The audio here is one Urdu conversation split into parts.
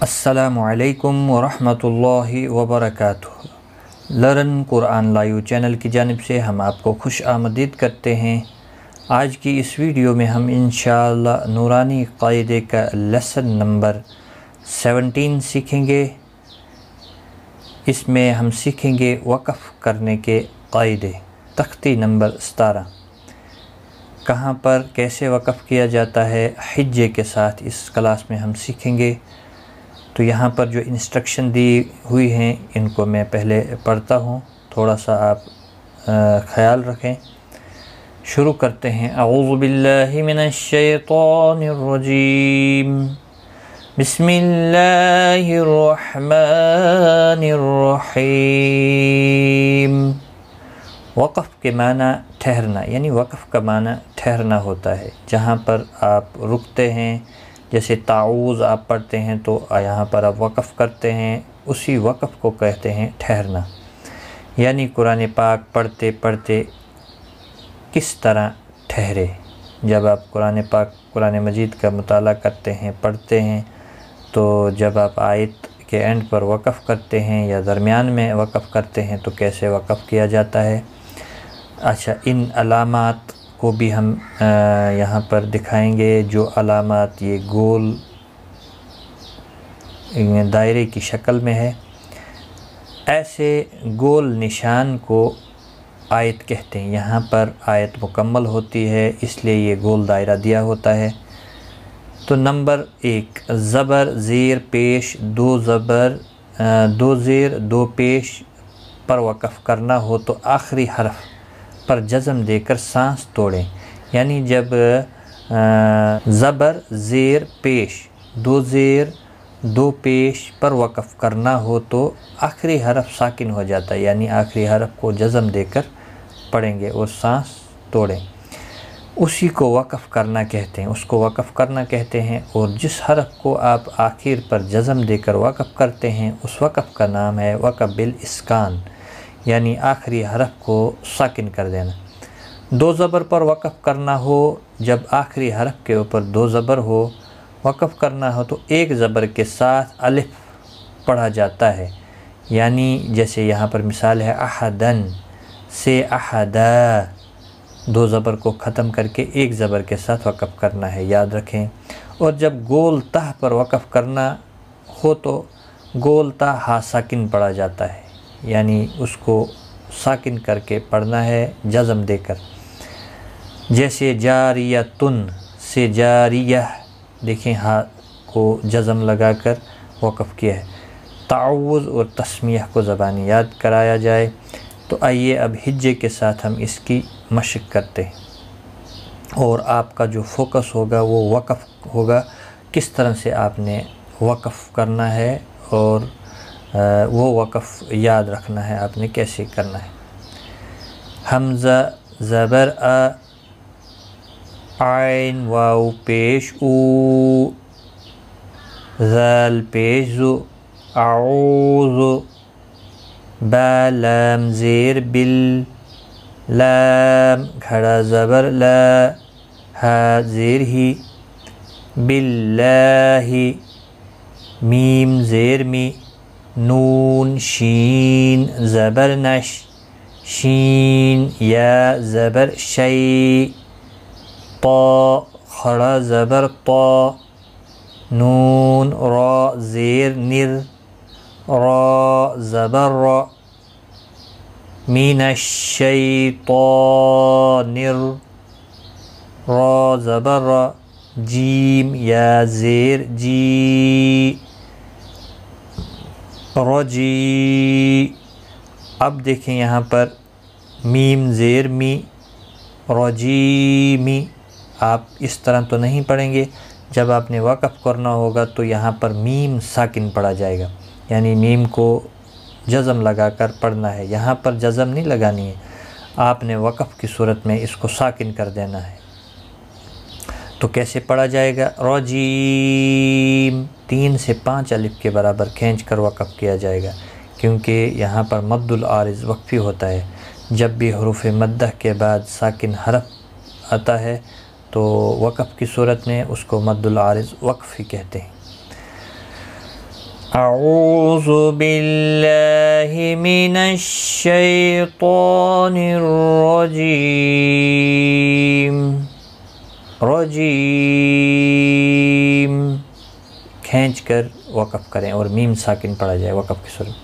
السلام علیکم ورحمۃ اللہ وبرکاتہ۔ لرن قرآن لائیو چینل کی جانب سے ہم آپ کو خوش آمدید کرتے ہیں۔ آج کی اس ویڈیو میں ہم انشاءاللہ نورانی قاعدے کا لیسن نمبر 17 سیکھیں گے۔ اس میں ہم سیکھیں گے وقف کرنے کے قاعدے۔ تختی نمبر 17 کہاں پر کیسے وقف کیا جاتا ہے حجے کے ساتھ اس کلاس میں ہم سیکھیں گے۔ تو یہاں پر جو انسٹرکشن دی ہوئی ہیں ان کو میں پہلے پڑھتا ہوں، تھوڑا سا آپ خیال رکھیں۔ شروع کرتے ہیں۔ اعوذ باللہ من الشیطان الرجیم، بسم اللہ الرحمن الرحیم۔ وقف کے معنی ٹھہرنا، یعنی وقف کا معنی ٹھہرنا ہوتا ہے۔ جہاں پر آپ رکتے ہیں، جیسے تعوذ آپ پڑھتے ہیں تو یہاں پر آپ وقف کرتے ہیں، اسی وقف کو کہتے ہیں ٹھہرنا۔ یعنی قرآن پاک پڑھتے پڑھتے کس طرح ٹھہرے۔ جب آپ قرآن مجید کا مطالعہ کرتے ہیں، پڑھتے ہیں، تو جب آپ آیت کے اینڈ پر وقف کرتے ہیں یا درمیان میں وقف کرتے ہیں تو کیسے وقف کیا جاتا ہے۔ اچھا، ان علامات کو بھی ہم یہاں پر دکھائیں گے۔ جو علامات یہ گول دائرے کی شکل میں ہے، ایسے گول نشان کو آیت کہتے ہیں۔ یہاں پر آیت مکمل ہوتی ہے، اس لیے یہ گول دائرہ دیا ہوتا ہے۔ تو نمبر 1، زبر زیر پیش، دو زبر دو زیر دو پیش پر وقف کرنا ہو تو آخری حرف پر جزم دے کر سانس توڑیں۔ یعنی جب زبر زیر پیش، دو زیر دو پیش پر وقف کرنا ہو تو آخری حرف ساکن ہو جاتا ہے، یعنی آخری حرف کو جزم دے کر پڑھیں گے اور سانس توڑیں۔ اسی کو وقف کرنا کہتے ہیں، اس کو وقف کرنا کہتے ہیں۔ اور جس حرف کو آپ آخر پر جزم دے کر وقف کرتے ہیں اس وقف کا نام ہے وقف بالاسکان، یعنی آخری حرف کو ساکن کر دینا۔ دو زبر پر وقف کرنا ہو، جب آخری حرف کے اوپر دو زبر ہو، وقف کرنا ہو تو ایک زبر کے ساتھ الف پڑھا جاتا ہے۔ یعنی جیسے یہاں پر مثال ہے احدن سے احدا، دو زبر کو ختم کر کے ایک زبر کے ساتھ وقف کرنا ہے، یاد رکھیں۔ اور جب گول تہ پر وقف کرنا ہو تو گول تہ ہا ساکن پڑھا جاتا ہے، یعنی اس کو ساکن کر کے پڑھنا ہے جزم دے کر۔ جیسے جاریتن سے جاریہ، دیکھیں ہا کو جزم لگا کر وقف کیا ہے۔ تعوذ اور تسمیہ کو زبانی یاد کرایا جائے۔ تو آئیے اب حجے کے ساتھ ہم اس کی مشق کرتے ہیں، اور آپ کا جو فوکس ہوگا وہ وقف ہوگا، کس طرح سے آپ نے وقف کرنا ہے اور وہ وقف یاد رکھنا ہے آپ نے کیسے کرنا ہے۔ حمزہ زبر آ، عین واو پیش او، ذال پیش زو، اعوذ، با لام زیر بل، لام کھڑا زبر لا، ہا زیر ہی، باللہ، میم زیر می، نون شین زبر نش، شین یا زبر شی، طا کھڑا زبر طا، نون را زیر نر، را زبر را، من الشیطان را زبر را، جیم یا زیر جی، رجی۔ اب دیکھیں یہاں پر میم زیر می، رجیمی، آپ اس طرح تو نہیں پڑھیں گے۔ جب آپ نے وقف کرنا ہوگا تو یہاں پر میم ساکن پڑھا جائے گا، یعنی میم کو جزم لگا کر پڑھنا ہے۔ یہاں پر جزم نہیں لگانی ہے، آپ نے وقف کی صورت میں اس کو ساکن کر دینا ہے۔ تو کیسے پڑھا جائے گا؟ رجیم، 3 سے 5 الف کے برابر کھینچ کر وقف کیا جائے گا، کیونکہ یہاں پر مد العارض وقفی ہوتا ہے۔ جب بھی حروف مدہ کے بعد ساکن حرف آتا ہے تو وقف کی صورت میں اس کو مد العارض وقف ہی کہتے ہیں۔ اعوذ باللہ من الشیطان الرجیم، رجیم کھینچ کر وقف کریں اور میم ساکن پڑھا جائے وقف کی صورت۔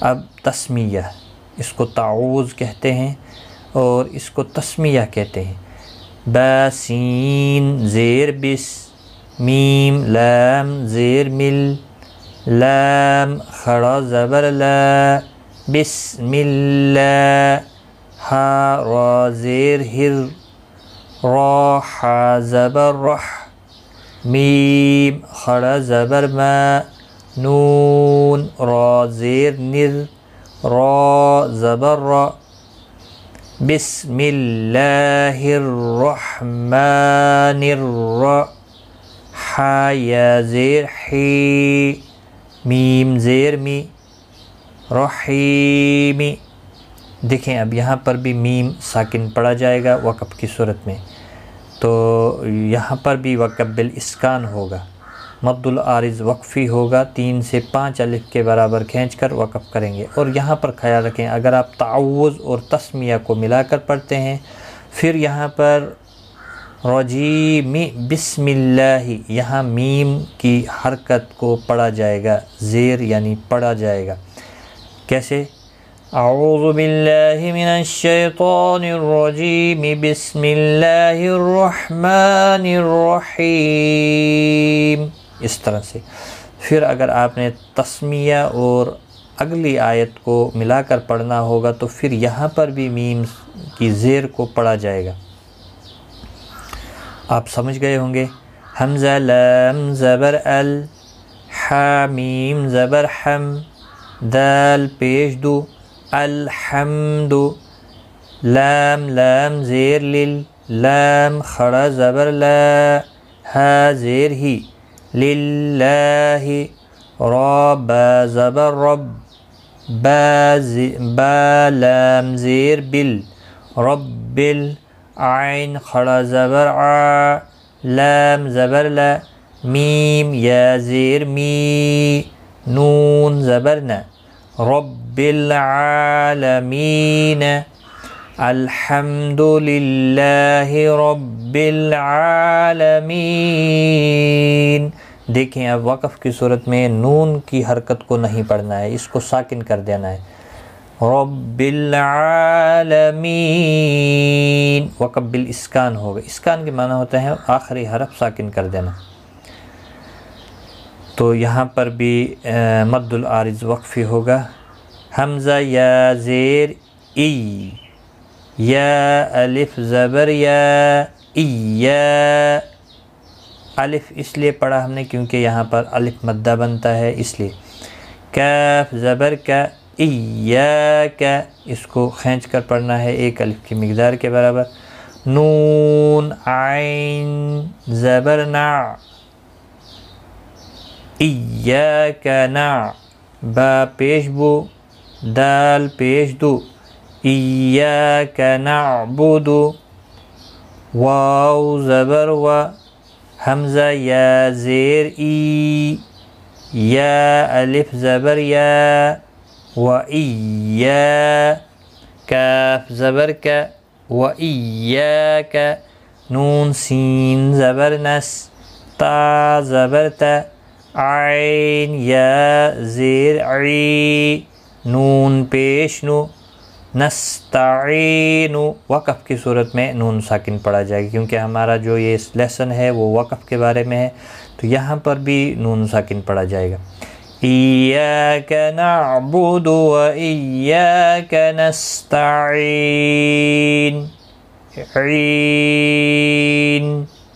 اب تسمیہ، اس کو تعوذ کہتے ہیں اور اس کو تسمیہ کہتے ہیں۔ باسین زیر بس، میم لام زیر مل، لام خڑا زبر لا، بسم اللہ، ہا را زیر ہر، را حا زبر رح، میم خڑا زبر ما، نون را زیر نر، را زبر را، بسم اللہ الرحمن الرحیم، حا یا زیر حی، میم زیر می، رحیمی۔ دیکھیں اب یہاں پر بھی میم ساکن پڑھا جائے گا وقف کی صورت میں، تو یہاں پر بھی وقف بالاسکان ہوگا، مد العارض وقفی ہوگا، 3 سے 5 الف کے برابر کھینچ کر وقف کریں گے۔ اور یہاں پر خیال رکھیں اگر آپ تعوذ اور تسمیہ کو ملا کر پڑھتے ہیں، پھر یہاں پر رجیم بسم اللہ، یہاں میم کی حرکت کو پڑھا جائے گا، زیر یعنی پڑھا جائے گا۔ کیسے؟ اعوذ باللہ من الشیطان الرجیم، بسم اللہ الرحمن الرحیم، اس طرح سے۔ پھر اگر آپ نے تسمیہ اور اگلی آیت کو ملا کر پڑھنا ہوگا تو پھر یہاں پر بھی میم کی زیر کو پڑھا جائے گا۔ آپ سمجھ گئے ہوں گے۔ حمزہ لام زبر ال، حامیم زبر حم، دال پیش دو، الحمد، لام لام زیر لل، لام خڑا زبر لا، ہا زیر ہی، للہ، را با زبر رب، با لام زیر بل، رب بل، عین خڑا زبر ع، لام زبر لا، میم یا زیر می، نون زبر نا، رب العالمین، الحمد للہ رب العالمین۔ دیکھیں اب وقف کی صورت میں نون کی حرکت کو نہیں پڑھنا ہے، اس کو ساکن کر دینا ہے، رب العالمین، وقف بالاسکان ہوگا۔ اسکان کے معنی ہوتا ہے آخری حرف ساکن کر دینا۔ تو یہاں پر بھی مد العارض وقفی ہوگا۔ حمزہ یا زیر ای، یا الف زبر یا، یا الف اس لیے پڑھا ہم نے کیونکہ یہاں پر الف مدہ بنتا ہے، اس لیے۔ کاف زبر کا، ایاک، اس کو کھینچ کر پڑھنا ہے 1 الف کی مقدار کے برابر۔ نون عین زبر نا، ایاک نا، با پیش بو، دال پیش دو، ایاک نعبد، واو زبر و، حمزہ یا زیر ای، یا الف زبر یا، و ایا، کاف زبر کا، و ایاک، نون سین زبر نس، تا زبر تا، عین یا زیر عی، نون پیش نو، نستعین، وقف کی صورت میں نون ساکن پڑھا جائے گا کیونکہ ہمارا جو یہ لیسن ہے وہ وقف کے بارے میں ہے، تو یہاں پر بھی نون ساکن پڑھا جائے گا۔ ایاک نعبد و ایاک نستعین، عین،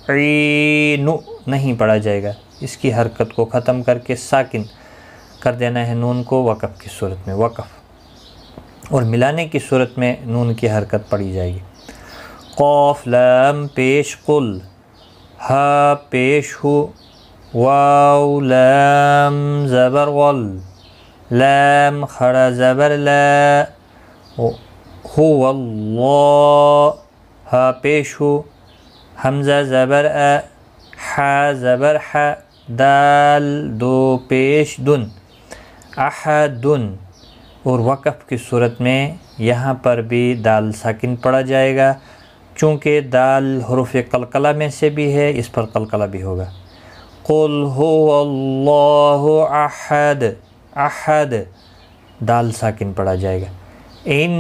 عین نہیں پڑھا جائے گا، اس کی حرکت کو ختم کر کے ساکن کر دینا ہے نون کو وقف کی صورت میں، وقف اور ملانے کی صورت میں نون کی حرکت پڑھی جائے گی۔ قاف لام پیش قل، ہا پیش ہو، واو لام زبر ول، لام خڑا زبر لا، هو اللہ، ہا پیش ہو، حمزہ زبر ا، حا زبر ح، دال 2 پیش دن، احدن، اور وقف کی صورت میں یہاں پر بھی دال ساکن پڑھا جائے گا، چونکہ دال حروف قلقلہ میں سے بھی ہے، اس پر قلقلہ بھی ہوگا۔ قل هو اللہ احد، احد دال ساکن پڑھا جائے گا۔ ان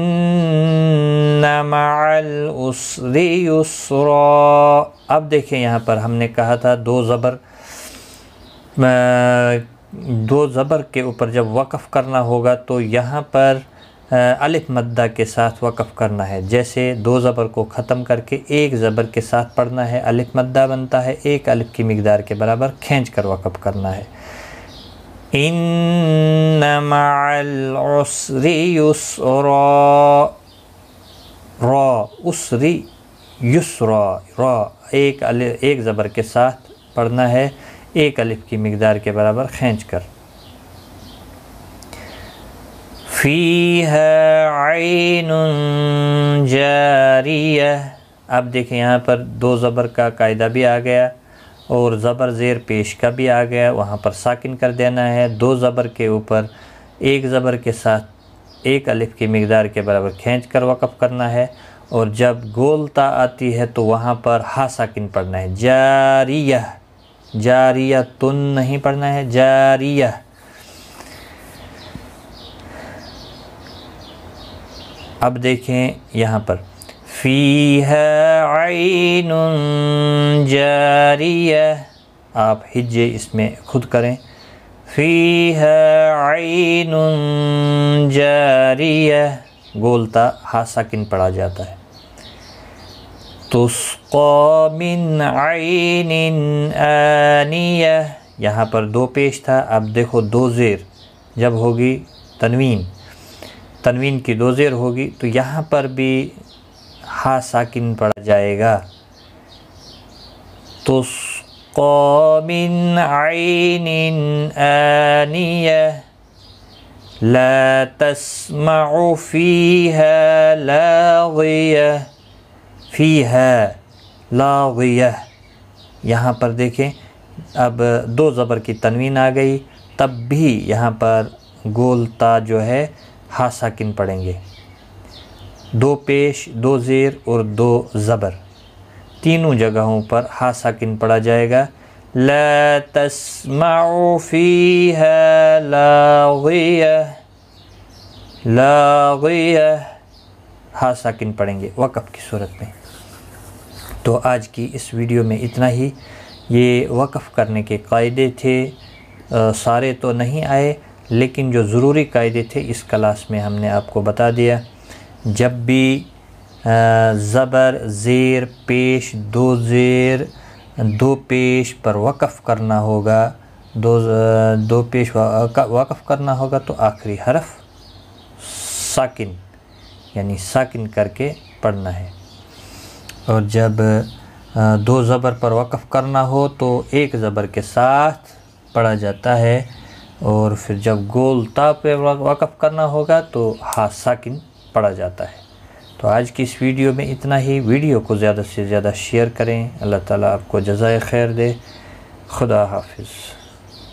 مع العسر یسرا، اب دیکھیں یہاں پر ہم نے کہا تھا دو زبر کے اوپر جب وقف کرنا ہوگا تو یہاں پر الف مدہ کے ساتھ وقف کرنا ہے، جیسے دو زبر کو ختم کر کے ایک زبر کے ساتھ پڑھنا ہے، الف مدہ بنتا ہے، ایک الف کی مقدار کے برابر کھینچ کر وقف کرنا ہے۔ ان مع العسر یسرا، را اسری یسرا، را ایک زبر کے ساتھ پڑھنا ہے، ایک الف کی مقدار کے برابر کھینچ کر۔ فیہا عین جاریہ، اب دیکھیں یہاں پر دو زبر کا قاعدہ بھی آ گیا اور زبر زیر پیش کا بھی آ گیا، وہاں پر ساکن کر دینا ہے، دو زبر کے اوپر ایک زبر کے ساتھ ایک الف کی مقدار کے برابر کھینچ کر وقف کرنا ہے، اور جب گول تا آتی ہے تو وہاں پر ہا ساکن پڑھنا ہے، جاریہ، جاریہ تن نہیں پڑھنا ہے، جاریہ۔ اب دیکھیں یہاں پر فیہا عین جاریہ، آپ ہجے اس میں خود کریں، فیہا عین جاریہ، گولتا ہا ساکن پڑھا جاتا ہے۔ تسقی من عین آنیہ، یہاں پر دو پیش تھا، اب دیکھو دو زیر جب ہوگی تنوین کی دو زیر ہوگی تو یہاں پر بھی ہا ساکن پڑھا جائے گا۔ تسقی من عین آنیہ لا تسمع فیہا لاغیہ، فیہا لاغیہ، یہاں پر دیکھیں اب دو زبر کی تنوین آ گئی، تب بھی یہاں پر گول تا جو ہے ہا ساکن پڑھیں گے، دو پیش، دو زیر اور دو زبر، تینوں جگہوں پر ہا ساکن پڑھا جائے گا۔ لا تسمع فیہا لاغیہ، لاغیہ ہا ساکن پڑھیں گے وقف کی صورت میں۔ تو آج کی اس ویڈیو میں اتنا ہی، یہ وقف کرنے کے قاعدے تھے، سارے تو نہیں آئے لیکن جو ضروری قاعدے تھے اس کلاس میں ہم نے آپ کو بتا دیا۔ جب بھی زبر زیر پیش دو زیر دو پیش پر وقف کرنا ہوگا، دو پیش وقف کرنا ہوگا تو آخری حرف ساکن یعنی ساکن کر کے پڑھنا ہے، اور جب دو زبر پر وقف کرنا ہو تو ایک زبر کے ساتھ پڑھا جاتا ہے، اور پھر جب گول تا پہ وقف کرنا ہوگا تو ہا ساکن پڑھا جاتا ہے۔ تو آج کی اس ویڈیو میں اتنا ہی، ویڈیو کو زیادہ سے زیادہ شیئر کریں، اللہ تعالیٰ آپ کو جزائے خیر دے، خدا حافظ۔